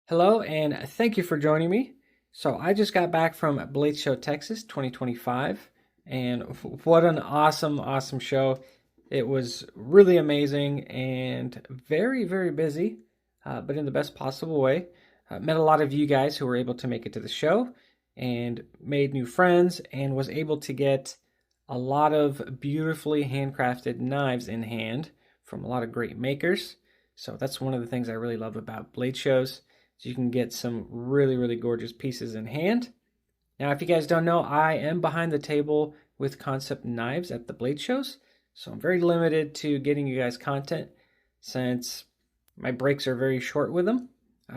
Hello, and thank you for joining me. So, I just got back from Blade Show Texas 2025, and what an awesome show. It was really amazing and very busy, but in the best possible way. Met a lot of you guys who were able to make it to the show and made new friends, and was able to get a lot of beautifully handcrafted knives in hand from a lot of great makers. So, that's one of the things I really love about Blade shows. So you can get some really gorgeous pieces in hand. Now, if you guys don't know, I am behind the table with concept knives at the Blade shows. So I'm very limited to getting you guys content since my breaks are very short with them.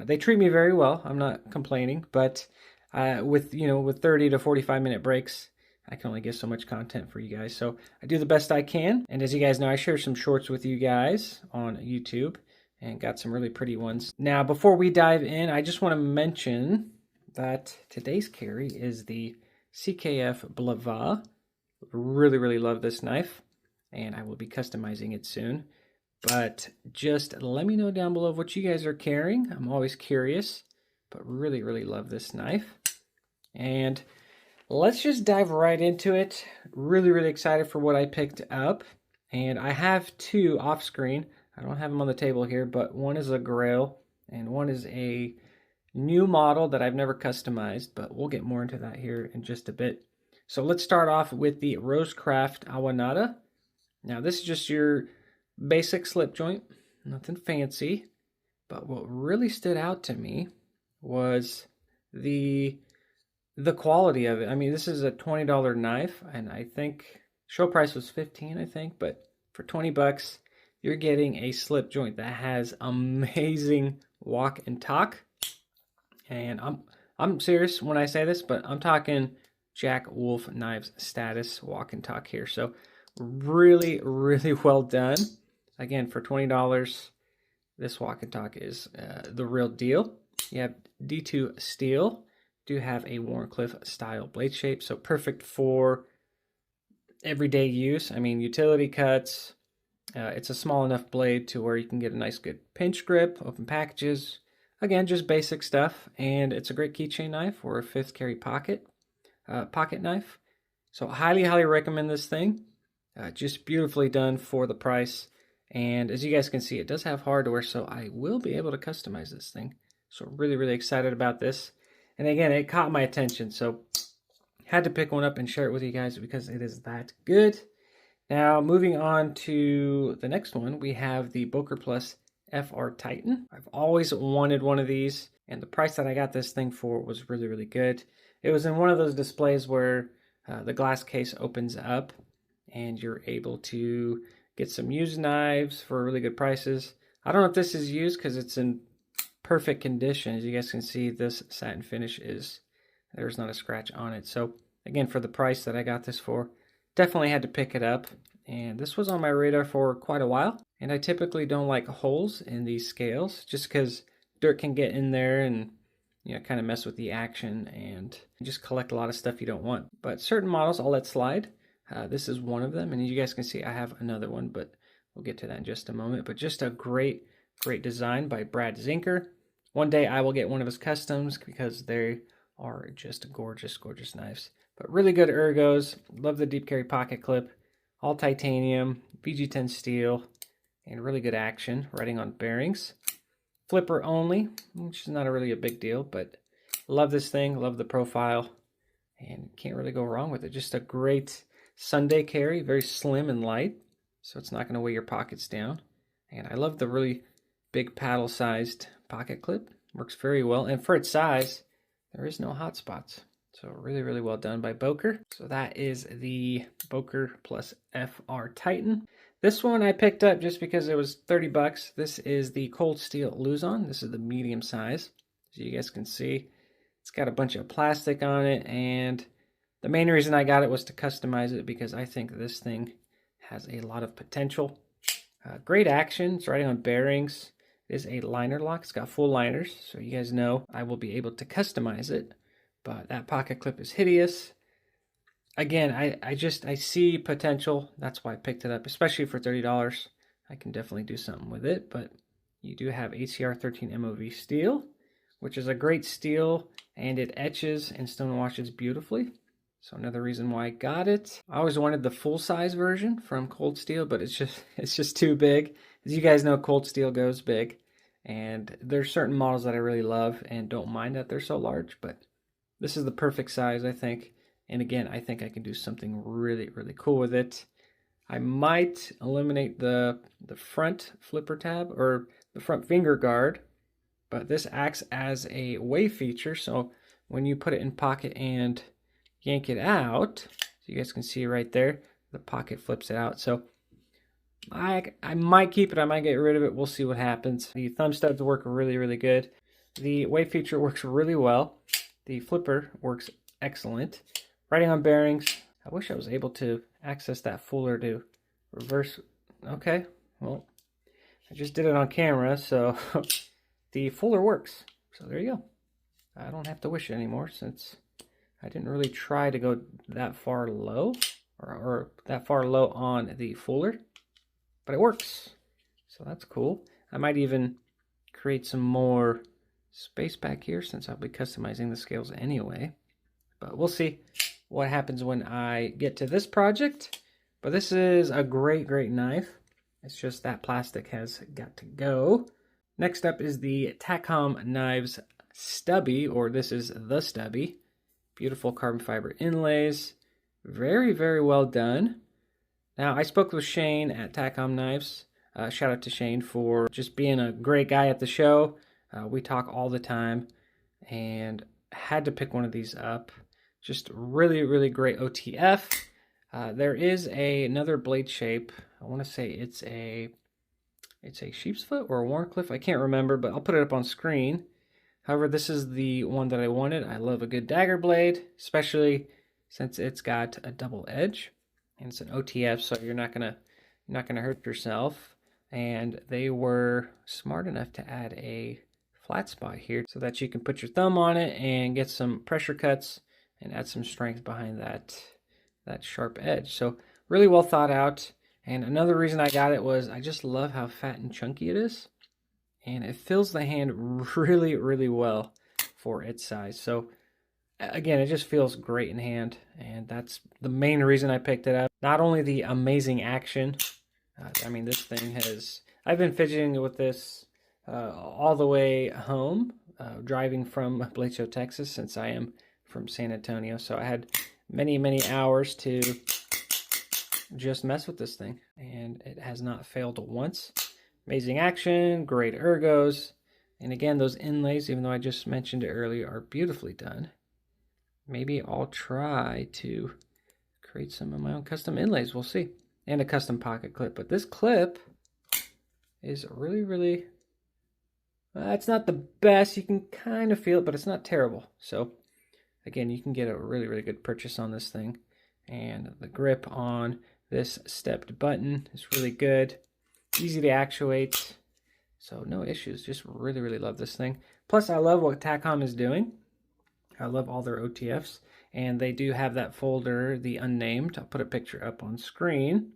They treat me very well. I'm not complaining, but with 30 to 45-minute breaks, I can only get so much content for you guys. So I do the best I can. And as you guys know, I share some shorts with you guys on YouTube and got some really pretty ones. Now, before we dive in, I just want to mention that today's carry is the CKF Blava. Really love this knife, and I will be customizing it soon. But just let me know down below what you guys are carrying. I'm always curious, but really love this knife. And let's just dive right into it. Really excited for what I picked up. And I have two off screen. I don't have them on the table here, but one is a Grail and one is a new model that I've never customized, but we'll get more into that here in just a bit. So let's start off with the Rosecraft Anatom. Now this is just your basic slip joint, nothing fancy, but what really stood out to me was the quality of it. I mean, this is a $20 knife, and I think show price was $15, I think, but for 20 bucks, you're getting a slip joint that has amazing walk and talk. And I'm serious when I say this, but I'm talking Jack Wolf Knives status walk and talk here. So really well done. Again, for $20, this walk and talk is the real deal. You have D2 steel. Do have a Warncliffe style blade shape, so perfect for everyday use. I mean, utility cuts. It's a small enough blade to where you can get a nice good pinch grip, open packages. Again, just basic stuff. And it's a great keychain knife or a 5th carry pocket knife. So highly recommend this thing. Just beautifully done for the price. And as you guys can see, it does have hardware, so I will be able to customize this thing. So really excited about this. And again, it caught my attention, so had to pick one up and share it with you guys because it is that good. Now, moving on to the next one, we have the Boker Plus FR Titan. I've always wanted one of these, and the price that I got this thing for was really good. It was in one of those displays where the glass case opens up, and you're able to get some used knives for really good prices. I don't know if this is used because it's in perfect condition. As you guys can see, this satin finish there's not a scratch on it. So again, for the price that I got this for, definitely had to pick it up, and this was on my radar for quite a while. And I typically don't like holes in these scales just because dirt can get in there and kind of mess with the action and just collect a lot of stuff you don't want. But certain models I'll let slide. This is one of them, and you guys can see I have another one, but we'll get to that in just a moment. But just a great design by Brad Zinker. One day I will get one of his Customz because they are just gorgeous knives. But really good ergos. Love the deep carry pocket clip. All titanium, VG10 steel, and really good action. Writing on bearings. Flipper only, which is not really a big deal, but love this thing. Love the profile, and can't really go wrong with it. Just a great Sunday carry. Very slim and light, so it's not going to weigh your pockets down. And I love the really big paddle-sized pocket clip. Works very well, and for its size, there is no hot spots. So really well done by Boker. So that is the Boker Plus FR Titan. This one I picked up just because it was 30 bucks. This is the Cold Steel Luzon. This is the medium size. As you guys can see, it's got a bunch of plastic on it, and the main reason I got it was to customize it because I think this thing has a lot of potential. Great action. It's writing on bearings. It is a liner lock. It's got full liners, so you guys know I will be able to customize it. But that pocket clip is hideous. Again, I see potential. That's why I picked it up, especially for $30. I can definitely do something with it. But you do have ACR 13 MOV steel which is a great steel, and it etches and stone washes beautifully. So another reason why I got it. I always wanted the full-size version from Cold Steel, but it's just too big. As you guys know, Cold Steel goes big, and there's certain models that I really love and don't mind that they're so large, but this is the perfect size, I think. And again, I think I can do something really, really cool with it. I might eliminate the front flipper tab or the front finger guard, but this acts as a wave feature. So when you put it in pocket and yank it out, so you guys can see right there, the pocket flips it out. So I might keep it, I might get rid of it. We'll see what happens. The thumb studs work really, really good. The wave feature works really well. The flipper works excellent. Writing on bearings. I wish I was able to access that fuller to reverse. Okay, well, I just did it on camera, so the fuller works. So there you go. I don't have to wish it anymore since I didn't really try to go that far low or that far low on the fuller, but it works. So that's cool. I might even create some more space back here since I'll be customizing the scales anyway. But we'll see what happens when I get to this project. But this is a great, great knife. It's just that plastic has got to go. Next up is the TAKCOM Knives Stubby, or this is the Stubby. Beautiful carbon fiber inlays. Very, very well done. Now, I spoke with Shane at TAKCOM Knives. Shout out to Shane for just being a great guy at the show. We talk all the time and had to pick one of these up. Just really, really great OTF. There is another blade shape. I want to say it's a sheep's foot or a Warncliffe. I can't remember, but I'll put it up on screen. However, this is the one that I wanted. I love a good dagger blade, especially since it's got a double edge and it's an OTF, so you're not gonna hurt yourself. And they were smart enough to add a flat spot here so that you can put your thumb on it and get some pressure cuts and add some strength behind that sharp edge. So really well thought out. And another reason I got it was I just love how fat and chunky it is. And it fills the hand really, really well for its size. So again, it just feels great in hand. And that's the main reason I picked it up. Not only the amazing action. I mean, this thing has... I've been fidgeting with this all the way home, driving from Blade Show, Texas, since I am from San Antonio. So I had many, many hours to just mess with this thing. And it has not failed once. Amazing action, great ergos, and again, those inlays, even though I just mentioned it earlier, are beautifully done. Maybe I'll try to create some of my own custom inlays, we'll see. And a custom pocket clip, but this clip is really, really, it's not the best. You can kind of feel it, but it's not terrible. So again, you can get a really, really good purchase on this thing. And the grip on this stepped button is really good. Easy to actuate, so no issues. Just really, really love this thing. Plus, I love what Taccom is doing. I love all their OTFs, and they do have that folder, the unnamed. I'll put a picture up on screen,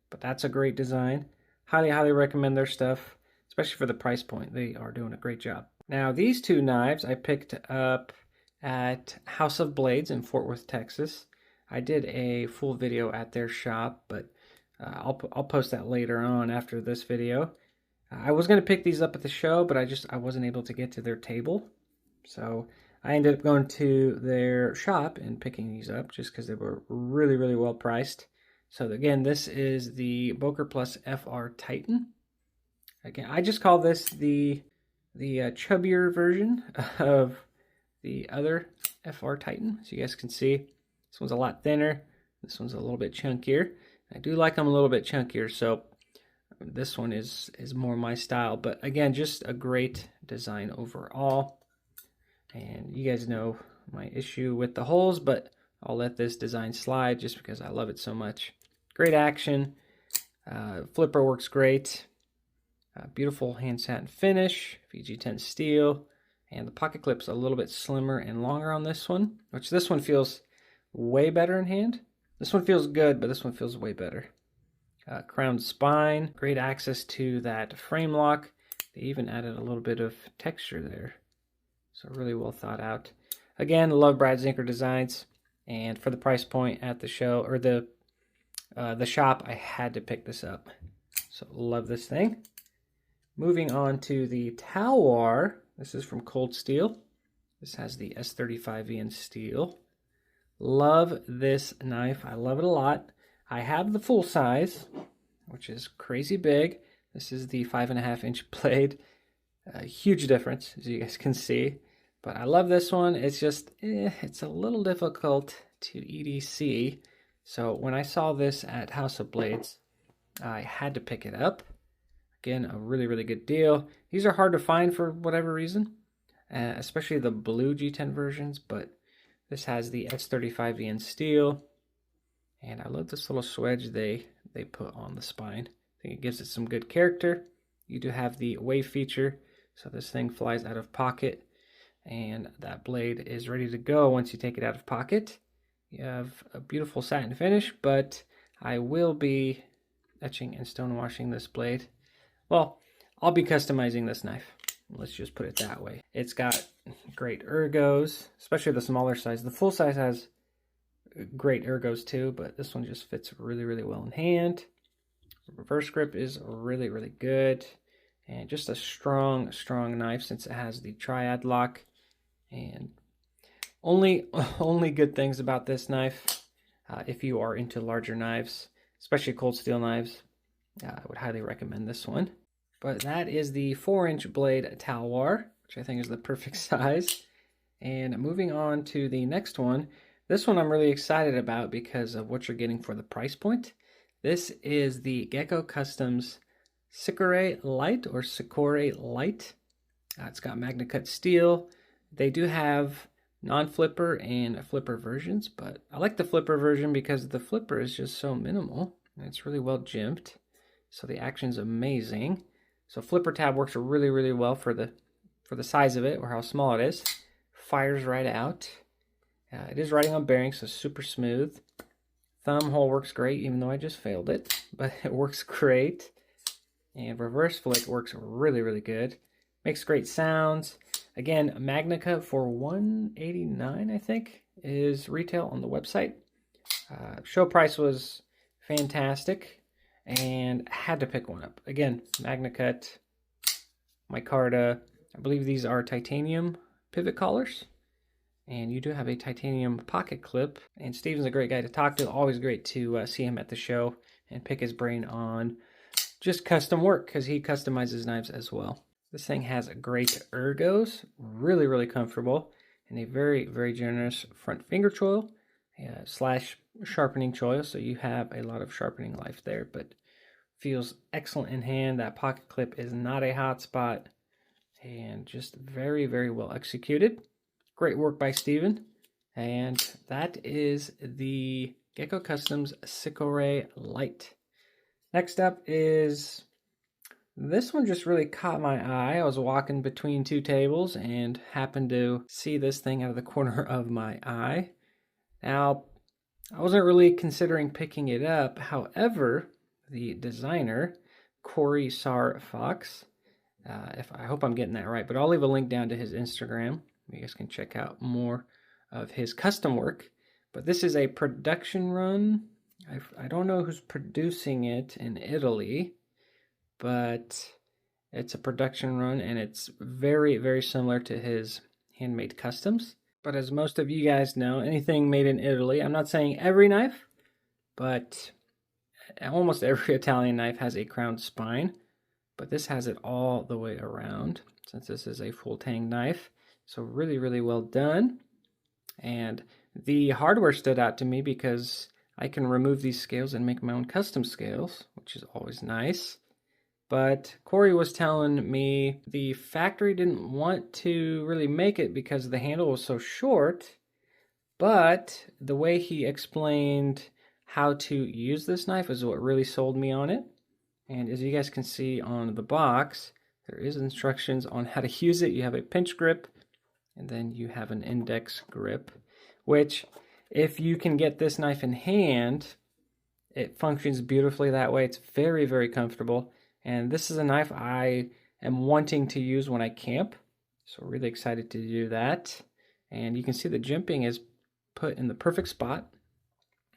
but that's a great design. Highly, highly recommend their stuff, especially for the price point. They are doing a great job. Now, these two knives I picked up at House of Blades in Fort Worth, Texas. I did a full video at their shop, but I'll post that later on after this video. I was going to pick these up at the show, but I wasn't able to get to their table. So I ended up going to their shop and picking these up just because they were really, really well priced. So again, this is the Boker Plus FR Titan. Again, I just call this the chubbier version of the other FR Titan. So you guys can see, this one's a lot thinner. This one's a little bit chunkier. I do like them a little bit chunkier, so this one is more my style. But again, just a great design overall. And you guys know my issue with the holes, but I'll let this design slide just because I love it so much. Great action. Flipper works great. Beautiful hand satin finish. VG10 steel. And the pocket clip's a little bit slimmer and longer on this one, which this one feels way better in hand. This one feels good, but this one feels way better. Crowned spine, great access to that frame lock. They even added a little bit of texture there. So really well thought out. Again, love Brad Zinker designs, and for the price point at the show or the shop, I had to pick this up. So love this thing. Moving on to the Talwar. This is from Cold Steel. This has the S35V in steel. Love this knife. I love it a lot. I have the full size, which is crazy big. This is the 5.5-inch blade. A huge difference, as you guys can see. But I love this one. It's just, it's a little difficult to EDC. So when I saw this at House of Blades, I had to pick it up. Again, a really, really good deal. These are hard to find for whatever reason, especially the blue G10 versions, but this has the S35V in steel. And I love this little swedge they put on the spine. I think it gives it some good character. You do have the wave feature, so this thing flies out of pocket, and that blade is ready to go once you take it out of pocket. You have a beautiful satin finish, but I will be etching and stonewashing this blade. Well, I'll be customizing this knife. Let's just put it that way. It's got great ergos, especially the smaller size. The full size has great ergos too, but this one just fits really, really well in hand. The reverse grip is really, really good. And just a strong, strong knife since it has the triad lock. And only good things about this knife. If you are into larger knives, especially cold steel knives, I would highly recommend this one. But that is the 4-inch blade Talwar, which I think is the perfect size. And moving on to the next one. This one I'm really excited about because of what you're getting for the price point. This is the Gecko Customz Sikorae Lite or Sikorae Lite. It's got Magna Cut steel. They do have non-flipper and flipper versions, but I like the flipper version because the flipper is just so minimal. And it's really well jimped, so the action's amazing. So flipper tab works really, really well for the size of it or how small it is. Fires right out. It is riding on bearings, so super smooth. Thumb hole works great, even though I just failed it, but it works great. And reverse flick works really, really good. Makes great sounds. Again, Magna Cut for $189, I think, is retail on the website. Show price was fantastic, and had to pick one up. Again, Magna Cut, micarta. I believe these are titanium pivot collars. And you do have a titanium pocket clip. And Steven's a great guy to talk to. Always great to see him at the show and pick his brain on just custom work because he customizes knives as well. This thing has great ergos, really, really comfortable, and a very, very generous front finger choil slash sharpening choil. So you have a lot of sharpening life there, but feels excellent in hand. That pocket clip is not a hot spot and just very, very well executed. Great work by Steven. And that is the Gecko Customz Sikorae Lite. Next up is, this one just really caught my eye. I was walking between two tables and happened to see this thing out of the corner of my eye. Now, I wasn't really considering picking it up. However, the designer, Corey Sar Fox, I hope I'm getting that right, but I'll leave a link down to his Instagram. You guys can check out more of his custom work. But this is a production run. I don't know who's producing it in Italy, but it's a production run, and it's very, very similar to his handmade customs. But as most of you guys know, anything made in Italy, I'm not saying every knife, but almost every Italian knife has a crowned spine. But this has it all the way around, since this is a full tang knife. So really, really well done. And the hardware stood out to me because I can remove these scales and make my own custom scales, which is always nice. But Corey was telling me the factory didn't want to really make it because the handle was so short. But the way he explained how to use this knife is what really sold me on it. And as you guys can see on the box, there is instructions on how to use it. You have a pinch grip, and then you have an index grip, which if you can get this knife in hand, it functions beautifully that way. It's very, very comfortable. And this is a knife I am wanting to use when I camp. So really excited to do that. And you can see the jimping is put in the perfect spot.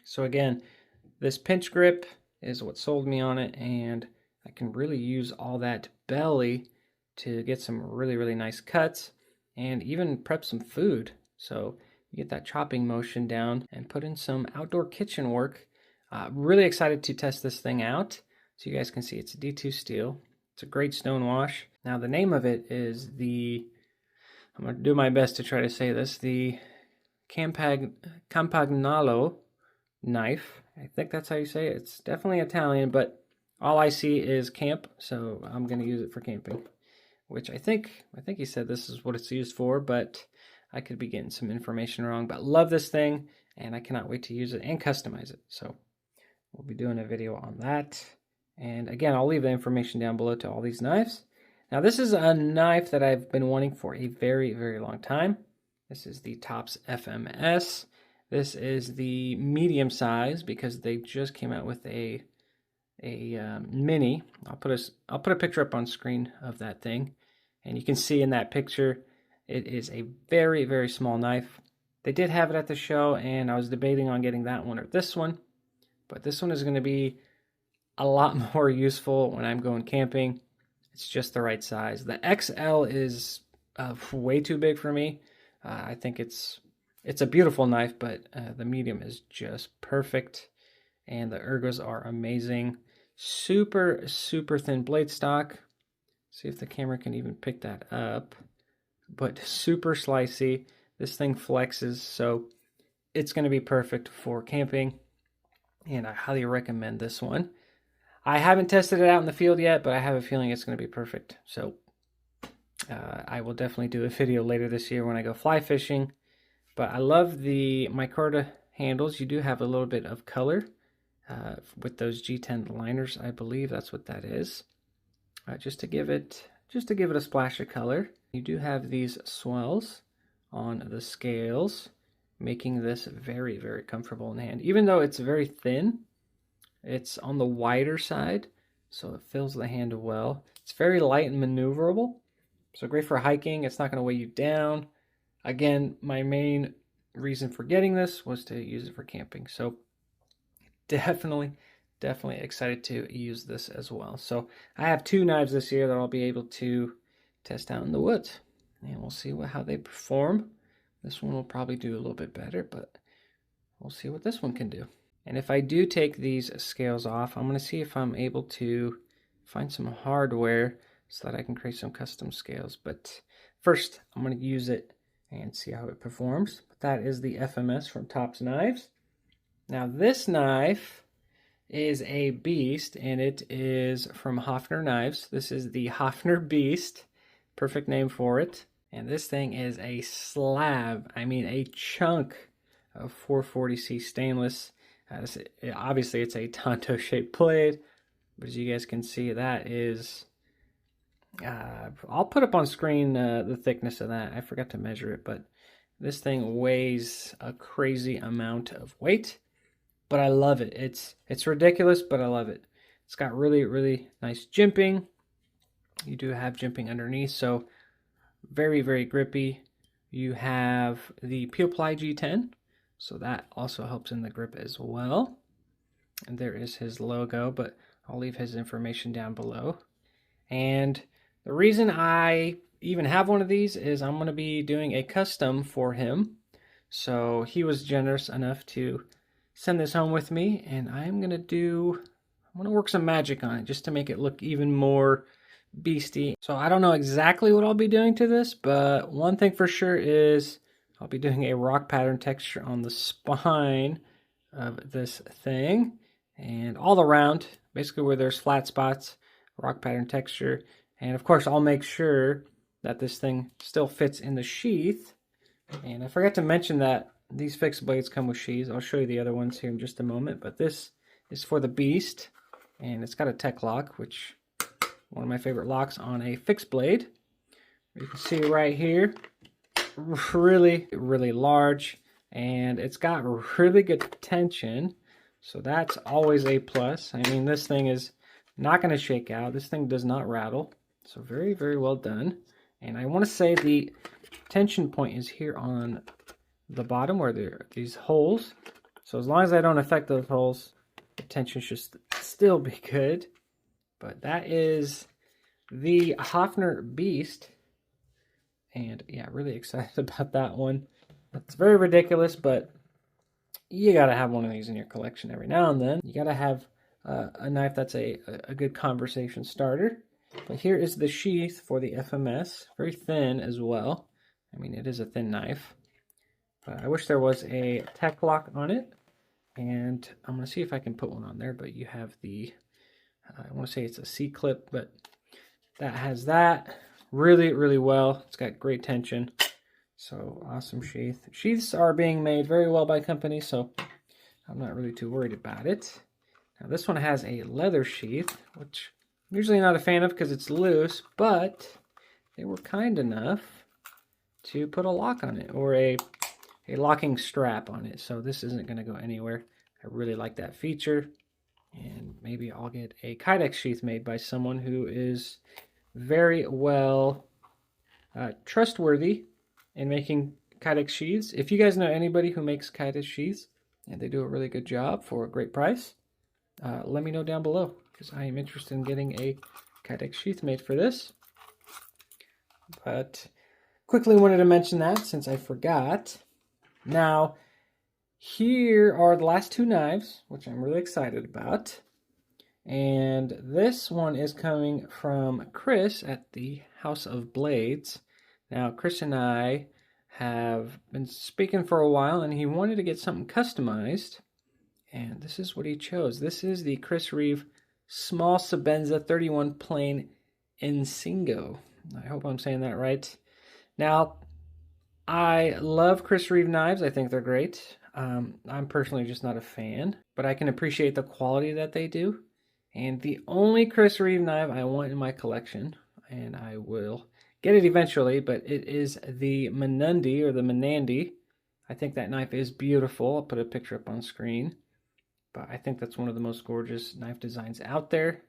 So again, this pinch grip is what sold me on it, and I can really use all that belly to get some really nice cuts and even prep some food. So you get that chopping motion down and put in some outdoor kitchen work. Really excited to test this thing out. So you guys can see it's a D2 steel. It's a great stone wash. Now the name of it is I'm going to do my best to try to say this, the Campagnolo knife. I think that's how you say it. It's definitely Italian, but all I see is camp, so I'm going to use it for camping, which I think he said this is what it's used for, but I could be getting some information wrong. But love this thing, and I cannot wait to use it and customize it. So we'll be doing a video on that. And again, I'll leave the information down below to all these knives. Now this is a knife that I've been wanting for a very long time. This is the Tops FMS. This is the medium size because they just came out with a mini. I'll put a picture up on screen of that thing, and you can see in that picture it is a very small knife. They did have it at the show, and I was debating on getting that one or this one, but this one is going to be a lot more useful when I'm going camping. It's just the right size. The XL is way too big for me. I think it's a beautiful knife, but the medium is just perfect, and the ergos are amazing. Super thin blade stock. See if the camera can even pick that up, but super slicey. This thing flexes, so it's going to be perfect for camping, and I highly recommend this one. I haven't tested it out in the field yet, but I have a feeling it's going to be perfect. So I will definitely do a video later this year when I go fly fishing. But I love the micarta handles. You do have a little bit of color with those G10 liners. I believe that's what that is. Just to give it a splash of color. You do have these swells on the scales, making this very comfortable in hand. Even though it's very thin, it's on the wider side, so it fills the hand well. It's very light and maneuverable, so great for hiking. It's not going to weigh you down. Again, my main reason for getting this was to use it for camping, so definitely excited to use this as well. So I have two knives this year that I'll be able to test out in the woods, and we'll see how they perform. This one will probably do a little bit better, but we'll see what this one can do. And if I do take these scales off, I'm going to see if I'm able to find some hardware so that I can create some custom scales. But first, I'm going to use it and see how it performs. But that is the FMS from Tops Knives. Now this knife is a beast, and it is from Hoffner Knives. This is the Hoffner BEAST. Perfect name for it. And this thing is a slab, I mean a chunk of 440C stainless. Obviously it's a Tonto shaped blade, but as you guys can see, that is I'll put up on screen the thickness of that. I forgot to measure it, but this thing weighs a crazy amount of weight, but I love it. It's ridiculous, but I love it. It's got really nice jimping. You do have jimping underneath, so very grippy. You have the Peel Ply G10, so that also helps in the grip as well. And there is his logo, but I'll leave his information down below. And the reason I even have one of these is I'm going to be doing a custom for him. So he was generous enough to send this home with me, and I'm going to work some magic on it just to make it look even more beastie. So I don't know exactly what I'll be doing to this, but one thing for sure is I'll be doing a rock pattern texture on the spine of this thing and all around, basically where there's flat spots, rock pattern texture. And of course, I'll make sure that this thing still fits in the sheath. And I forgot to mention that these fixed blades come with sheaths. I'll show you the other ones here in just a moment, but this is for the Beast, and it's got a tech lock, which one of my favorite locks on a fixed blade. You can see right here, really large, and it's got really good tension, so that's always a plus. I mean, this thing is not going to shake out. This thing does not rattle, so very well done. And I want to say the tension point is here on the bottom where there are these holes. So as long as I don't affect those holes, the tension should still be good. But that is the Hoffner BEAST. And yeah, really excited about that one. It's very ridiculous, but you gotta have one of these in your collection every now and then. You gotta have a knife that's a good conversation starter. But here is the sheath for the FMS. Very thin as well. I mean, it is a thin knife. But I wish there was a tech lock on it. And I'm going to see if I can put one on there. But you have the, I want to say it's a C-clip, but that has that really, really well. It's got great tension. So awesome sheath. Sheaths are being made very well by companies, so I'm not really too worried about it. Now this one has a leather sheath, which I'm usually not a fan of because it's loose, but they were kind enough to put a lock on it, or a locking strap on it, so this isn't going to go anywhere. I really like that feature, and maybe I'll get a Kydex sheath made by someone who is very well trustworthy in making Kydex sheaths. If you guys know anybody who makes Kydex sheaths, and they do a really good job for a great price, let me know down below, because I am interested in getting a Kydex sheath made for this. But quickly wanted to mention that since I forgot. Now, here are the last two knives, which I'm really excited about. And this one is coming from Chris at the House of Blades. Now, Chris and I have been speaking for a while, and he wanted to get something customized. And this is what he chose. This is the Chris Reeve Small Sebenza 31 Plain Insingo. I hope I'm saying that right. Now, I love Chris Reeve knives. I think they're great. I'm personally just not a fan, but I can appreciate the quality that they do. And the only Chris Reeve knife I want in my collection, and I will get it eventually, but it is the Menundi, or the Menandi. I think that knife is beautiful. I'll put a picture up on screen. But I think that's one of the most gorgeous knife designs out there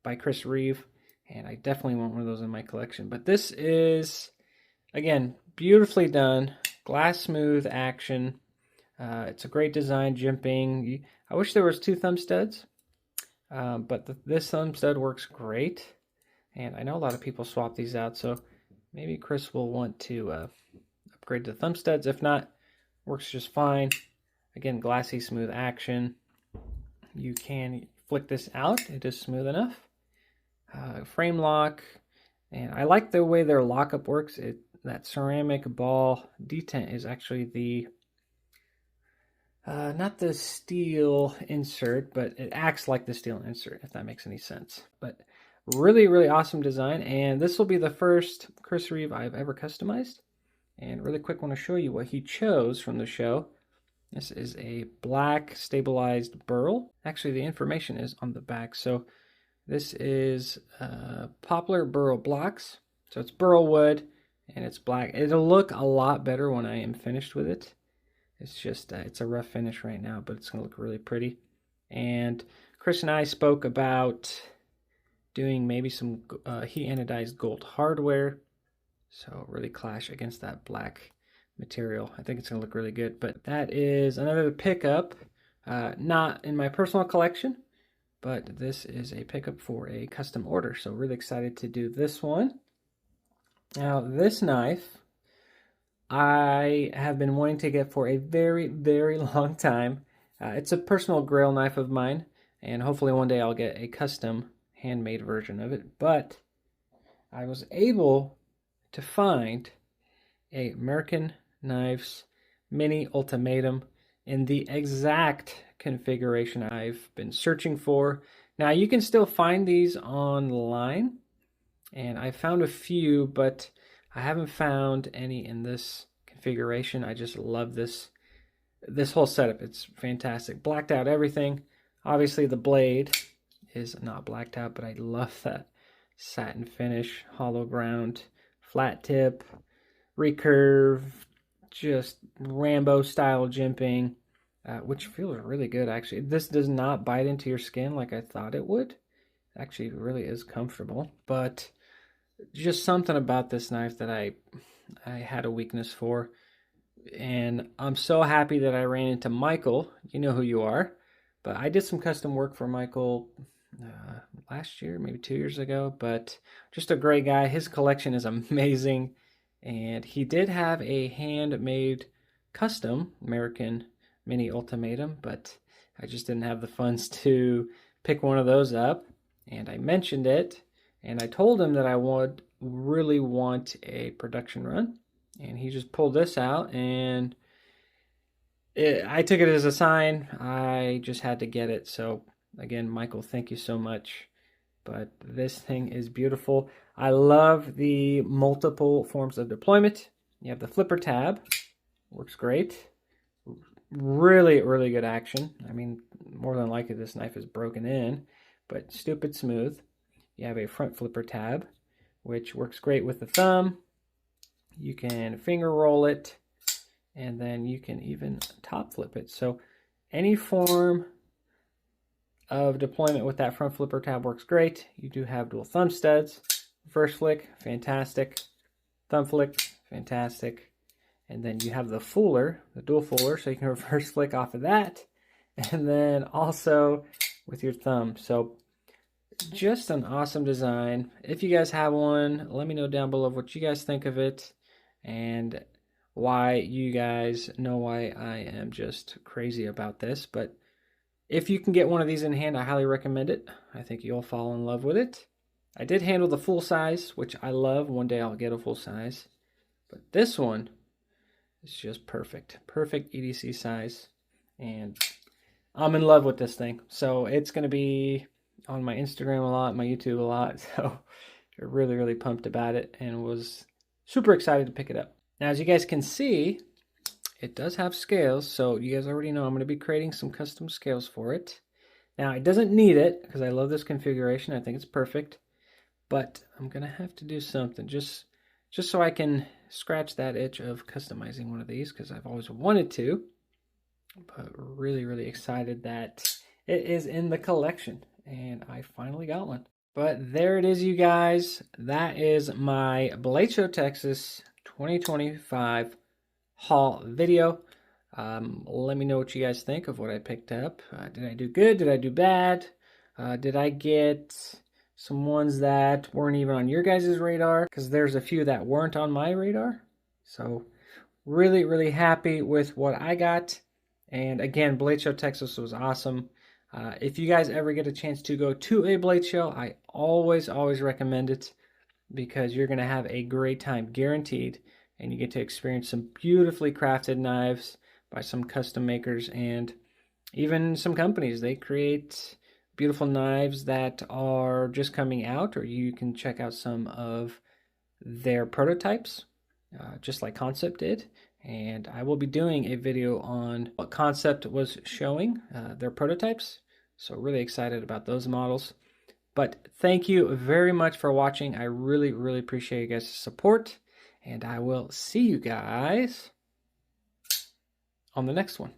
by Chris Reeve, and I definitely want one of those in my collection. But this is, again, beautifully done, glass smooth action. It's a great design, jimping. I wish there was two thumb studs, but this thumb stud works great. And I know a lot of people swap these out, so maybe Chris will want to upgrade the thumb studs. If not, works just fine. Again, glassy, smooth action. You can flick this out. It is smooth enough. Frame lock. And I like the way their lockup works. That ceramic ball detent is actually the, not the steel insert, but it acts like the steel insert, if that makes any sense. But really, really awesome design. And this will be the first Chris Reeve I've ever customized. And really quick, I want to show you what he chose from the show. This is a black stabilized burl. Actually, the information is on the back. So this is poplar burl blocks. So it's burl wood and it's black. It'll look a lot better when I am finished with it. It's just, it's a rough finish right now, but it's going to look really pretty. And Chris and I spoke about doing maybe some heat anodized gold hardware. So really clash against that black material. I think it's going to look really good. But that is another pickup, not in my personal collection, but this is a pickup for a custom order. So really excited to do this one. Now this knife I have been wanting to get for a very, very long time. It's a personal Grail knife of mine, and hopefully one day I'll get a custom handmade version of it. But I was able to find a American Knives Mini Ultimatum in the exact configuration I've been searching for. Now you can still find these online, and I found a few, but I haven't found any in this configuration. I just love this whole setup. It's fantastic. Blacked out everything. Obviously the blade is not blacked out, but I love that satin finish, hollow ground, flat tip, recurve, just Rambo style jimping, which feels really good actually. This does not bite into your skin like I thought it would. It actually really is comfortable. But just something about this knife that I had a weakness for. And I'm so happy that I ran into Michael. You know who you are. But I did some custom work for Michael last year, maybe 2 years ago. But just a great guy. His collection is amazing. And he did have a handmade custom American Mini Ultimatum, but I just didn't have the funds to pick one of those up. And I mentioned it, and I told him that I would really want a production run. And he just pulled this out, and I took it as a sign. I just had to get it. So again, Michael, thank you so much. But this thing is beautiful. I love the multiple forms of deployment. You have the flipper tab, works great. Really, really good action. I mean, more than likely this knife is broken in, but stupid smooth. You have a front flipper tab, which works great with the thumb. You can finger roll it, and then you can even top flip it. So any form of deployment with that front flipper tab works great. You do have dual thumb studs. Reverse flick, fantastic. Thumb flick, fantastic. And then you have the fuller, the dual fuller, so you can reverse flick off of that. And then also with your thumb. So just an awesome design. If you guys have one, let me know down below what you guys think of it and why you guys know why I am just crazy about this. But if you can get one of these in hand, I highly recommend it. I think you'll fall in love with it. I did handle the full size, which I love. One day I'll get a full size. But this one is just perfect. Perfect EDC size. And I'm in love with this thing. So it's going to be on my Instagram a lot, my YouTube a lot. So I'm really, really pumped about it and was super excited to pick it up. Now, as you guys can see, it does have scales. So you guys already know I'm going to be creating some custom scales for it. Now, it doesn't need it because I love this configuration. I think it's perfect. But I'm going to have to do something just so I can scratch that itch of customizing one of these because I've always wanted to. But really, really excited that it is in the collection. And I finally got one. But there it is, you guys. That is my Blade Show Texas 2025 haul video. Let me know what you guys think of what I picked up. Did I do good? Did I do bad? Did I get some ones that weren't even on your guys' radar? Because there's a few that weren't on my radar. So really, really happy with what I got. And again, Blade Show Texas was awesome. If you guys ever get a chance to go to a Blade Show, I always recommend it because you're going to have a great time, guaranteed. And you get to experience some beautifully crafted knives by some custom makers and even some companies. They create beautiful knives that are just coming out, or you can check out some of their prototypes, just like Concept did. And I will be doing a video on what Concept was showing, their prototypes. So really excited about those models. But thank you very much for watching. I really, really appreciate you guys' support. And I will see you guys on the next one.